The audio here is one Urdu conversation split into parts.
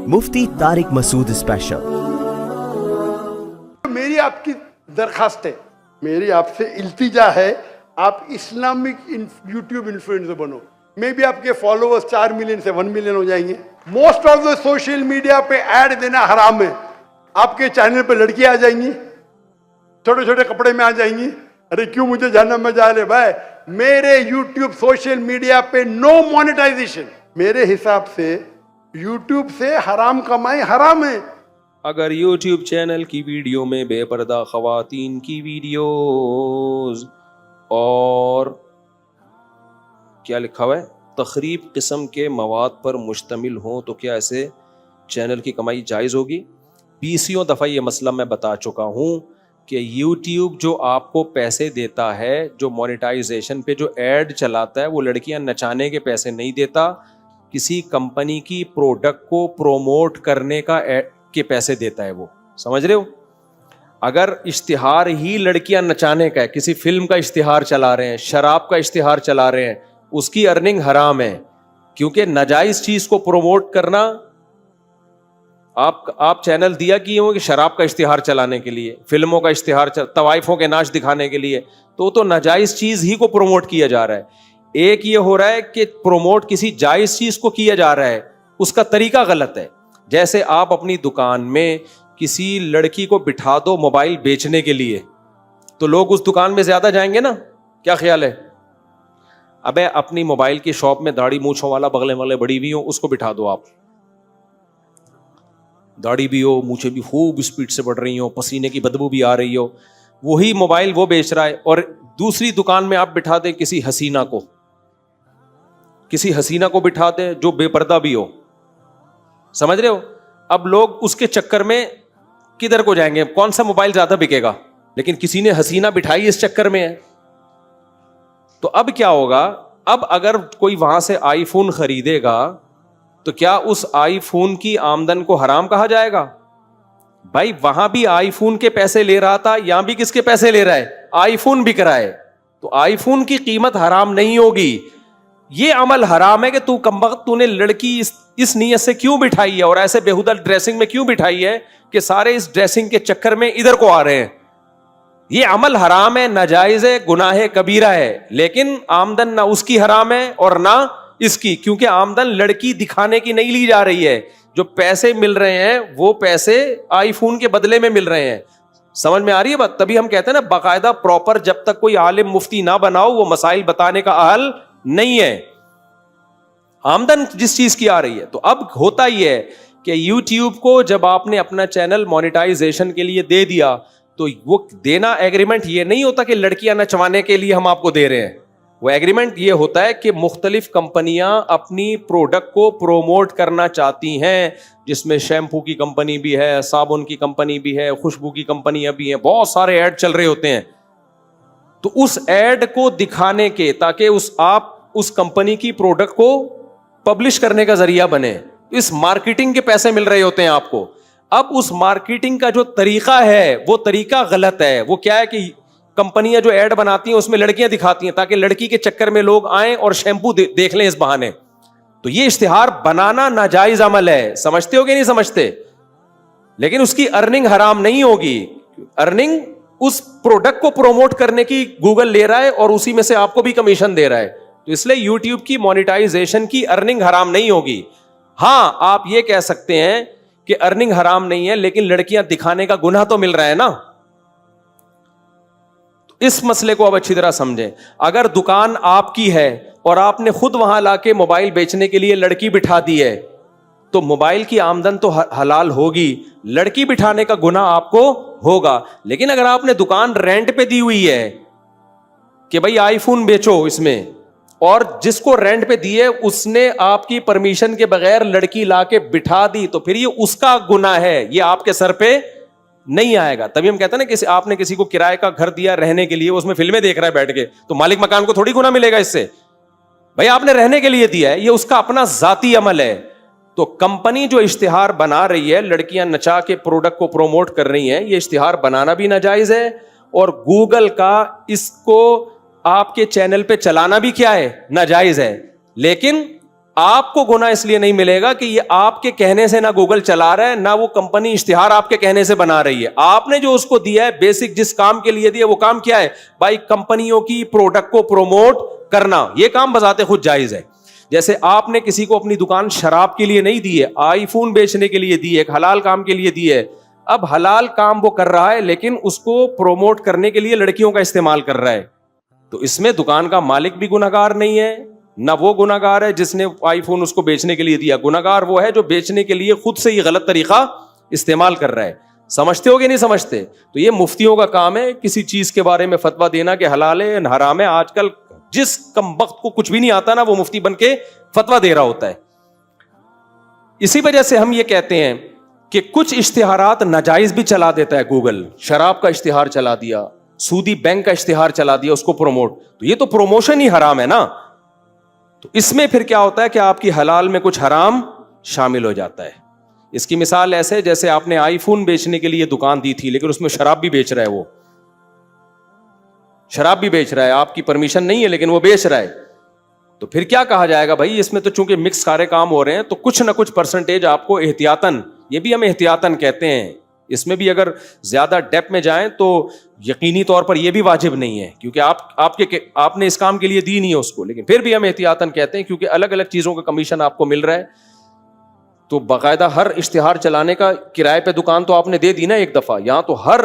مفتی طارق مسعود اسپیشل. میری آپ کی درخواست ہے, میری آپ سے التجا ہے, آپ اسلامک یوٹیوب انفلوئنسر بنو. میں بھی آپ کے فالوورز 4 ملین سے 1 ملین ہو جائیں گے. Most of the social media پہ ایڈ دینا حرام ہے. آپ کے چینل پہ لڑکیاں آ جائیں گی, چھوٹے چھوٹے کپڑے میں آ جائیں گی. ارے کیوں مجھے جہنم میں جا لے بھائی. میرے یوٹیوب سوشل میڈیا پہ نو مونیٹائزیشن. میرے حساب سے یوٹیوب سے حرام کمائی حرام ہے. اگر یوٹیوب چینل کی ویڈیو میں بے پردہ خواتین کی ویڈیوز اور کیا لکھا ہوا ہے تخریب قسم کے مواد پر مشتمل ہوں تو کیا ایسے چینل کی کمائی جائز ہوگی؟ 20 دفعہ یہ مسئلہ میں بتا چکا ہوں کہ یوٹیوب جو آپ کو پیسے دیتا ہے, جو مونیٹائزیشن پہ جو ایڈ چلاتا ہے, وہ لڑکیاں نچانے کے پیسے نہیں دیتا, کسی کمپنی کی پروڈکٹ کو پروموٹ کرنے کے پیسے دیتا ہے. وہ سمجھ رہے ہو؟ اگر اشتہار ہی لڑکیاں نچانے کا ہے, کسی فلم کا اشتہار چلا رہے ہیں, شراب کا اشتہار چلا رہے ہیں, اس کی ارننگ حرام ہے. کیونکہ ناجائز چیز کو پروموٹ کرنا, آپ چینل دیا کیے ہو کہ شراب کا اشتہار چلانے کے لیے, فلموں کا اشتہار, طوائفوں کے ناچ دکھانے کے لیے, تو ناجائز چیز ہی کو پروموٹ کیا جا رہا ہے. ایک یہ ہو رہا ہے کہ پروموٹ کسی جائز چیز کو کیا جا رہا ہے, اس کا طریقہ غلط ہے. جیسے آپ اپنی دکان میں کسی لڑکی کو بٹھا دو موبائل بیچنے کے لیے, تو لوگ اس دکان میں زیادہ جائیں گے نا. کیا خیال ہے؟ ابے اپنی موبائل کی شاپ میں داڑھی مونچھوں والا بغلیں والے بڑی بھی ہوں, اس کو بٹھا دو. آپ داڑھی بھی ہو, مونچھیں بھی خوب اسپیڈ سے بڑھ رہی ہوں, پسینے کی بدبو بھی آ رہی ہو, وہی موبائل وہ بیچ رہا ہے. اور دوسری دکان میں آپ بٹھا دیں کسی حسینہ کو بٹھا دیں جو بے پردہ بھی ہو. سمجھ رہے ہو؟ اب لوگ اس کے چکر میں کدھر کو جائیں گے, کون سا موبائل زیادہ بکے گا؟ لیکن کسی نے حسینہ بٹھائی اس چکر میں ہے. تو اب کیا ہوگا؟ اب اگر کوئی وہاں سے آئی فون خریدے گا تو کیا اس آئی فون کی آمدن کو حرام کہا جائے گا؟ بھائی وہاں بھی آئی فون کے پیسے لے رہا تھا, یہاں بھی کس کے پیسے لے رہا ہے؟ آئی فون بک رہا ہے. تو آئی فون کی قیمت حرام نہیں ہوگی. یہ عمل حرام ہے کہ تو کمبخت تو نے لڑکی اس نیت سے کیوں بٹھائی ہے اور ایسے بےہودہ ڈریسنگ میں کیوں بٹھائی ہے کہ سارے اس ڈریسنگ کے چکر میں ادھر کو آ رہے ہیں. یہ عمل حرام ہے, ناجائز ہے, گناہ کبیرہ ہے. لیکن آمدن نہ اس کی حرام ہے اور نہ اس کی, کیونکہ آمدن لڑکی دکھانے کی نہیں لی جا رہی ہے. جو پیسے مل رہے ہیں وہ پیسے آئی فون کے بدلے میں مل رہے ہیں. سمجھ میں آ رہی ہے بات؟ تبھی ہم کہتے ہیں نا باقاعدہ پراپر جب تک کوئی عالم مفتی نہ بناؤ وہ مسائل بتانے کا اہل نہیں ہے. آمدن جس چیز کی آ رہی ہے. تو اب ہوتا یہ ہے کہ یوٹیوب کو جب آپ نے اپنا چینل مونیٹائزیشن کے لیے دے دیا تو وہ دینا ایگریمنٹ یہ نہیں ہوتا کہ لڑکیاں نچوانے کے لیے ہم آپ کو دے رہے ہیں. وہ ایگریمنٹ یہ ہوتا ہے کہ مختلف کمپنیاں اپنی پروڈکٹ کو پروموٹ کرنا چاہتی ہیں, جس میں شیمپو کی کمپنی بھی ہے, صابن کی کمپنی بھی ہے, خوشبو کی کمپنیاں بھی ہیں, بہت سارے ایڈ چل رہے ہوتے ہیں. تو اس ایڈ کو دکھانے کے تاکہ آپ اس کمپنی کی پروڈکٹ کو پبلش کرنے کا ذریعہ بنے, اس مارکیٹنگ کے پیسے مل رہے ہوتے ہیں آپ کو. اب اس مارکیٹنگ کا جو طریقہ ہے وہ طریقہ غلط ہے. وہ کیا ہے کہ کمپنیاں جو ایڈ بناتی ہیں اس میں لڑکیاں دکھاتی ہیں تاکہ لڑکی کے چکر میں لوگ آئیں اور شیمپو دیکھ لیں اس بہانے. تو یہ اشتہار بنانا ناجائز عمل ہے. سمجھتے ہو کہ نہیں سمجھتے؟ لیکن اس کی ارننگ حرام نہیں ہوگی. ارننگ اس پروڈکٹ کو پروموٹ کرنے کی گوگل لے رہا ہے اور اسی میں سے آپ کو بھی کمیشن دے رہا ہے. تو اس لیے یوٹیوب کی مونیٹائزیشن کی ارننگ حرام نہیں ہوگی. ہاں آپ یہ کہہ سکتے ہیں کہ ارننگ حرام نہیں ہے لیکن لڑکیاں دکھانے کا گناہ تو مل رہا ہے نا. اس مسئلے کو اب اچھی طرح سمجھیں. اگر دکان آپ کی ہے اور آپ نے خود وہاں لا کے موبائل بیچنے کے لیے لڑکی بٹھا دی ہے تو موبائل کی آمدن تو حلال ہوگی, لڑکی بٹھانے کا گناہ آپ کو ہوگا. لیکن اگر آپ نے دکان رینٹ پہ دی ہوئی ہے کہ بھائی آئی فون بیچو اس میں, اور جس کو رینٹ پہ دی ہے اس نے آپ کی پرمیشن کے بغیر لڑکی لا کے بٹھا دی, تو پھر یہ اس کا گناہ ہے, یہ آپ کے سر پہ نہیں آئے گا. تبھی ہم کہتے ہیں نا کہ آپ نے کسی کو کرائے کا گھر دیا رہنے کے لیے, اس میں فلمیں دیکھ رہا ہے بیٹھ کے, تو مالک مکان کو تھوڑی گناہ ملے گا اس سے. بھائی آپ نے رہنے کے لیے دیا ہے, یہ اس کا اپنا ذاتی عمل ہے. تو کمپنی جو اشتہار بنا رہی ہے, لڑکیاں نچا کے پروڈکٹ کو پروموٹ کر رہی ہیں, یہ اشتہار بنانا بھی ناجائز ہے, اور گوگل کا اس کو آپ کے چینل پہ چلانا بھی کیا ہے, ناجائز ہے. لیکن آپ کو گناہ اس لیے نہیں ملے گا کہ یہ آپ کے کہنے سے نہ گوگل چلا رہا ہے نہ وہ کمپنی اشتہار آپ کے کہنے سے بنا رہی ہے. آپ نے جو اس کو دیا ہے بیسک جس کام کے لیے دیا وہ کام کیا ہے بھائی؟ کمپنیوں کی پروڈکٹ کو پروموٹ کرنا. یہ کام بذات خود جائز ہے. جیسے آپ نے کسی کو اپنی دکان شراب کے لیے نہیں دی ہے, آئی فون بیچنے کے لیے دی ہے, ایک حلال کام کے لیے دی ہے. اب حلال کام وہ کر رہا ہے لیکن اس کو پروموٹ کرنے کے لیے لڑکیوں کا استعمال کر رہا ہے, تو اس میں دکان کا مالک بھی گنہگار نہیں ہے نہ وہ گنہگار ہے جس نے آئی فون اس کو بیچنے کے لیے دیا. گنہگار وہ ہے جو بیچنے کے لیے خود سے یہ غلط طریقہ استعمال کر رہا ہے. سمجھتے ہو کہ نہیں سمجھتے؟ تو یہ مفتیوں کا کام ہے کسی چیز کے بارے میں فتویٰ دینا کہ حلال ہے حرام ہے. آج کل جس کم وقت کو کچھ بھی نہیں آتا نا وہ مفتی بن کے فتویٰ دے رہا ہوتا ہے. اسی وجہ سے ہم یہ کہتے ہیں کہ کچھ اشتہارات ناجائز بھی چلا دیتا ہے گوگل. شراب کا اشتہار چلا دیا, سودی بینک کا اشتہار چلا دیا, اس کو پروموٹ, تو یہ تو پروموشن ہی حرام ہے نا. تو اس میں پھر کیا ہوتا ہے کہ آپ کی حلال میں کچھ حرام شامل ہو جاتا ہے. اس کی مثال ایسے جیسے آپ نے آئی فون بیچنے کے لیے دکان دی تھی لیکن اس میں شراب بھی بیچ رہا ہے, وہ شراب بھی بیچ رہا ہے, آپ کی پرمیشن نہیں ہے لیکن وہ بیچ رہا ہے. تو پھر کیا کہا جائے گا بھائی؟ اس میں تو چونکہ مکس سارے کام ہو رہے ہیں تو کچھ نہ کچھ پرسنٹیج آپ کو احتیاطاً, یہ بھی ہم احتیاطاً کہتے ہیں, اس میں بھی اگر زیادہ ڈیپ میں جائیں تو یقینی طور پر یہ بھی واجب نہیں ہے کیونکہ آپ نے اس کام کے لیے دی نہیں ہے اس کو, لیکن پھر بھی ہم احتیاطاً کہتے ہیں کیونکہ الگ الگ چیزوں کا کمیشن آپ کو مل رہا ہے. تو باقاعدہ ہر اشتہار چلانے کا کرائے پہ دکان تو آپ نے دے دی نا ایک دفعہ, یہاں تو ہر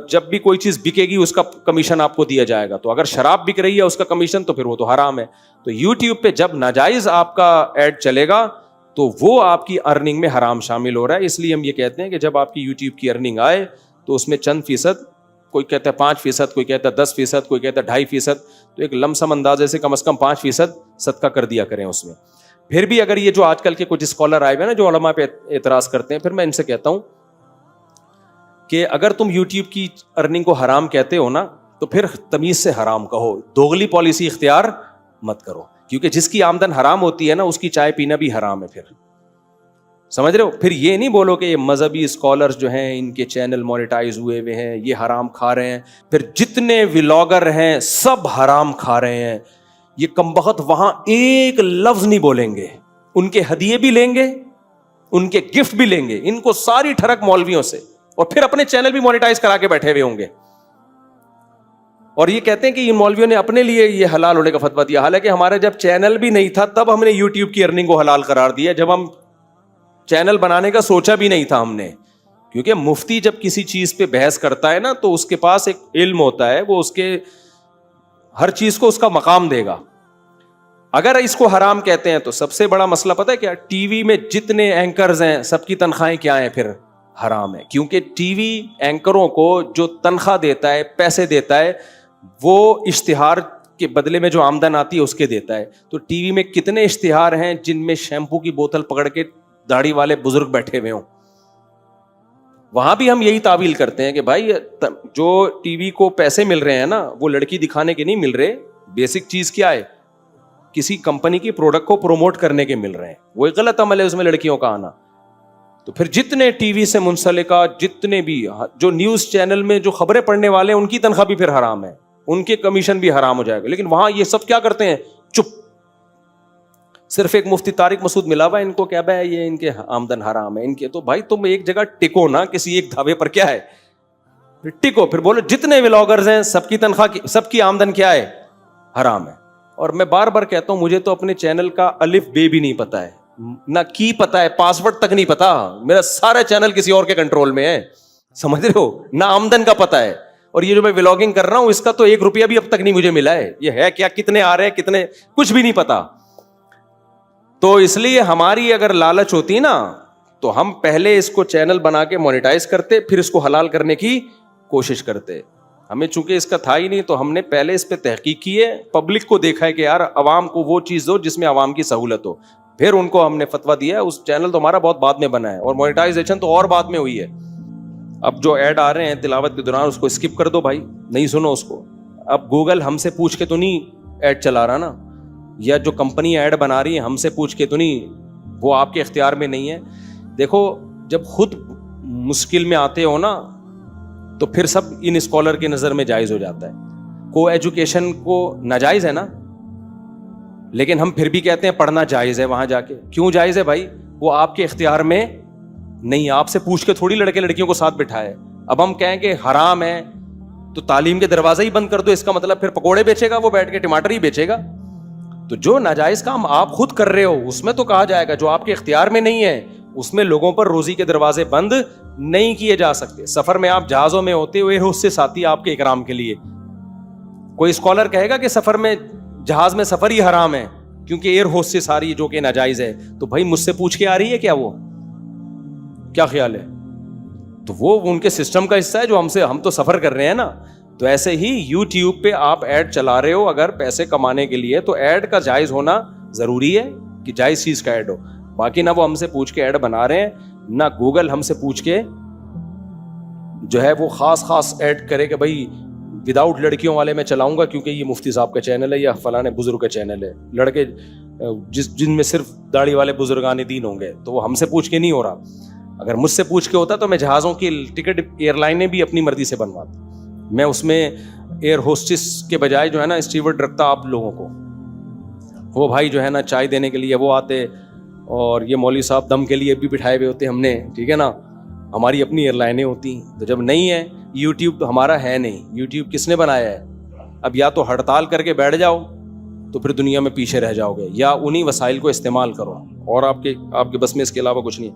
جب بھی کوئی چیز بکے گی اس کا کمیشن آپ کو دیا جائے گا. تو اگر شراب بک رہی ہے اس کا کمیشن تو پھر وہ تو حرام ہے. تو یوٹیوب پہ جب ناجائز آپ کا ایڈ چلے گا تو وہ آپ کی ارننگ میں حرام شامل ہو رہا ہے. اس لیے ہم یہ کہتے ہیں کہ جب آپ کی یوٹیوب کی ارننگ آئے تو اس میں چند فیصد, کوئی کہتا ہے 5%, کوئی کہتا ہے 10%, کوئی کہتا ہے 2.5%, تو ایک لم سم اندازے سے کم از کم 5% صدقہ کر دیا کریں اس میں. پھر بھی اگر یہ جو آج کل کے کچھ اسکالر آئے ہوئے نا جو علماء پہ اعتراض کرتے ہیں, پھر میں ان سے کہتا ہوں کہ اگر تم یوٹیوب کی ارننگ کو حرام کہتے ہو نا تو پھر تمیز سے حرام کہو, دوغلی پالیسی اختیار مت کرو, کیونکہ جس کی آمدن حرام ہوتی ہے نا اس کی چائے پینا بھی حرام ہے. پھر سمجھ رہے ہو؟ پھر یہ نہیں بولو کہ یہ مذہبی اسکالرز جو ہیں ان کے چینل مونیٹائز ہوئے ہوئے ہیں یہ حرام کھا رہے ہیں, پھر جتنے ولاگر ہیں سب حرام کھا رہے ہیں. یہ کمبخت وہاں ایک لفظ نہیں بولیں گے, ان کے ہدیے بھی لیں گے, ان کے گفٹ بھی لیں گے, ان کو ساری ٹھڑک مولویوں سے, اور پھر اپنے چینل بھی مونیٹائز کرا کے بیٹھے ہوئے ہوں گے. اور یہ کہتے ہیں کہ ان مولویوں نے اپنے لیے یہ حلال ہونے کا فتویٰ دیا, حالانکہ ہمارا جب چینل بھی نہیں تھا تب ہم نے یوٹیوب کی ارننگ کو حلال قرار دیا, جب ہم چینل بنانے کا سوچا بھی نہیں تھا ہم نے. کیونکہ مفتی جب کسی چیز پہ بحث کرتا ہے نا تو اس کے پاس ایک علم ہوتا ہے, وہ اس کے ہر چیز کو اس کا مقام دے گا. اگر اس کو حرام کہتے ہیں تو سب سے بڑا مسئلہ پتہ ہے کیا؟ ٹی وی میں جتنے اینکرز ہیں سب کی تنخواہیں کیا ہیں؟ پھر حرام ہے. کیونکہ ٹی وی اینکروں کو جو تنخواہ دیتا ہے, پیسے دیتا ہے, وہ اشتہار کے بدلے میں جو آمدن آتی ہے اس کے دیتا ہے. تو ٹی وی میں کتنے اشتہار ہیں جن میں شیمپو کی بوتل پکڑ کے داڑھی والے بزرگ بیٹھے ہوئے ہوں؟ وہاں بھی ہم یہی تعویل کرتے ہیں کہ بھائی جو ٹی وی کو پیسے مل رہے ہیں نا وہ لڑکی دکھانے کے نہیں مل رہے, بیسک چیز کیا ہے؟ کسی کمپنی کی پروڈکٹ کو پروموٹ کرنے کے مل رہے ہیں. وہ ایک غلط عمل ہے اس میں لڑکیوں کا آنا. تو پھر جتنے ٹی وی سے منسلکہ جتنے بھی جو نیوز چینل میں جو خبریں پڑھنے والے ہیں ان کی تنخواہ بھی پھر حرام ہے, ان کے کمیشن بھی حرام ہو جائے گا. لیکن وہاں یہ سب کیا کرتے ہیں؟ چپ. صرف ایک مفتی طارق مسعود ملا ہوا ان کو کیا بھائی یہ ان کے آمدن حرام ہے ان کے. تو بھائی تم ایک جگہ ٹکو نا, کسی ایک دھاوے پر کیا ہے ٹکو, پھر بولو جتنے ولاگرز ہیں سب کی تنخواہ سب کی آمدن کیا ہے؟ حرام ہے. اور میں بار بار کہتا ہوں مجھے تو اپنے چینل کا الف بے بھی نہیں پتا ہے, نہ کی پتا ہے, پاسورڈ تک نہیں پتا. میرا سارا چینل کسی اور کے کنٹرول میں ہے, سمجھ رہے ہو؟ نہ آمدن کا پتا ہے. اور یہ جو میں ولاگنگ کر رہا ہوں اس کا تو 1 روپیہ بھی اب تک نہیں مجھے ملا ہے. یہ ہے کیا, کتنے آ رہے ہیں, کتنے, کچھ بھی نہیں پتا. تو اس لیے ہماری اگر لالچ ہوتی نا تو ہم پہلے اس کو چینل بنا کے مونیٹائز کرتے, پھر اس کو حلال کرنے کی کوشش کرتے. ہمیں چونکہ اس کا تھا ہی نہیں تو ہم نے پہلے اس پہ تحقیق کی ہے, پبلک کو دیکھا ہے کہ یار عوام کو وہ چیز دو جس میں عوام کی سہولت ہو, پھر ان کو ہم نے فتویٰ دیا ہے. اس چینل تو ہمارا بہت بعد میں بنا ہے اور مونیٹائزیشن تو اور بعد میں ہوئی ہے. اب جو ایڈ آ رہے ہیں تلاوت کے دوران اس کو اسکپ کر دو بھائی, نہیں سنو اس کو. اب گوگل ہم سے پوچھ کے تو نہیں ایڈ چلا رہا نا, یا جو کمپنی ایڈ بنا رہی ہے ہم سے پوچھ کے تو نہیں, وہ آپ کے اختیار میں نہیں ہے. دیکھو جب خود مشکل میں آتے ہو نا تو پھر سب ان اسکالر کی نظر میں جائز ہو جاتا ہے. کو ایجوکیشن کو ناجائز ہے نا, لیکن ہم پھر بھی کہتے ہیں پڑھنا جائز ہے وہاں جا کے. کیوں جائز ہے بھائی؟ وہ آپ کے اختیار میں نہیں, آپ سے پوچھ کے تھوڑی لڑکے لڑکیوں کو ساتھ بٹھائے. اب ہم کہیں کہ حرام ہے تو تعلیم کے دروازے ہی بند کر دو, اس کا مطلب پھر پکوڑے بیچے گا وہ بیٹھ کے, ٹماٹر ہی بیچے گا. تو جو ناجائز کام آپ خود کر رہے ہو اس میں تو کہا جائے گا, جو آپ کے اختیار میں نہیں ہے اس میں لوگوں پر روزی کے دروازے بند نہیں کیے جا سکتے. سفر میں آپ جہازوں میں ہوتے ہوئے ایئر ہوسٹس آتی آپ کے اکرام کے لیے. کوئی اسکالر کہے گا کہ سفر میں جہاز میں سفر ہی حرام ہے کیونکہ ایئر ہوسٹس آ رہی ہے جو کہ ناجائز ہے, تو بھائی مجھ سے پوچھ کے آ رہی ہے کیا؟ وہ کیا خیال ہے؟ تو وہ ان کے سسٹم کا حصہ ہے جو ہم تو سفر کر رہے ہیں نا. تو ایسے ہی یوٹیوب پہ آپ ایڈ چلا رہے ہو اگر پیسے کمانے کے لیے, تو ایڈ کا جائز ہونا ضروری ہے کہ جائز چیز کا ایڈ ہو. باقی نہ وہ ہم سے پوچھ کے ایڈ بنا رہے ہیں, نہ گوگل ہم سے پوچھ کے جو ہے وہ خاص ایڈ کرے کہ بھائی وداؤٹ لڑکیوں والے میں چلاؤں گا کیونکہ یہ مفتی صاحب کا چینل ہے یا فلاں بزرگ کا چینل ہے. لڑکے جن میں صرف داڑھی والے بزرگان دین ہوں گے, تو وہ ہم سے پوچھ کے نہیں ہو رہا. اگر مجھ سے پوچھ کے ہوتا تو میں جہازوں کی ٹکٹ ایئر لائنیں بھی اپنی مرضی سے بنواتا. میں اس میں ایئر ہوسٹس کے بجائے جو ہے نا اسٹیورڈ رکھتا آپ لوگوں کو. وہ بھائی جو ہے نا چائے دینے کے لیے وہ آتے, اور یہ مولوی صاحب دم کے لیے بھی بٹھائے ہوئے ہوتے ہم نے, ٹھیک ہے نا. ہماری اپنی ایئر لائنیں ہوتی. تو جب نہیں ہے یوٹیوب تو ہمارا ہے نہیں. یوٹیوب کس نے بنایا ہے؟ اب یا تو ہڑتال کر کے بیٹھ جاؤ تو پھر دنیا میں پیچھے رہ جاؤ گے, یا انہی وسائل کو استعمال کرو, اور آپ کے بس میں اس کے علاوہ کچھ نہیں.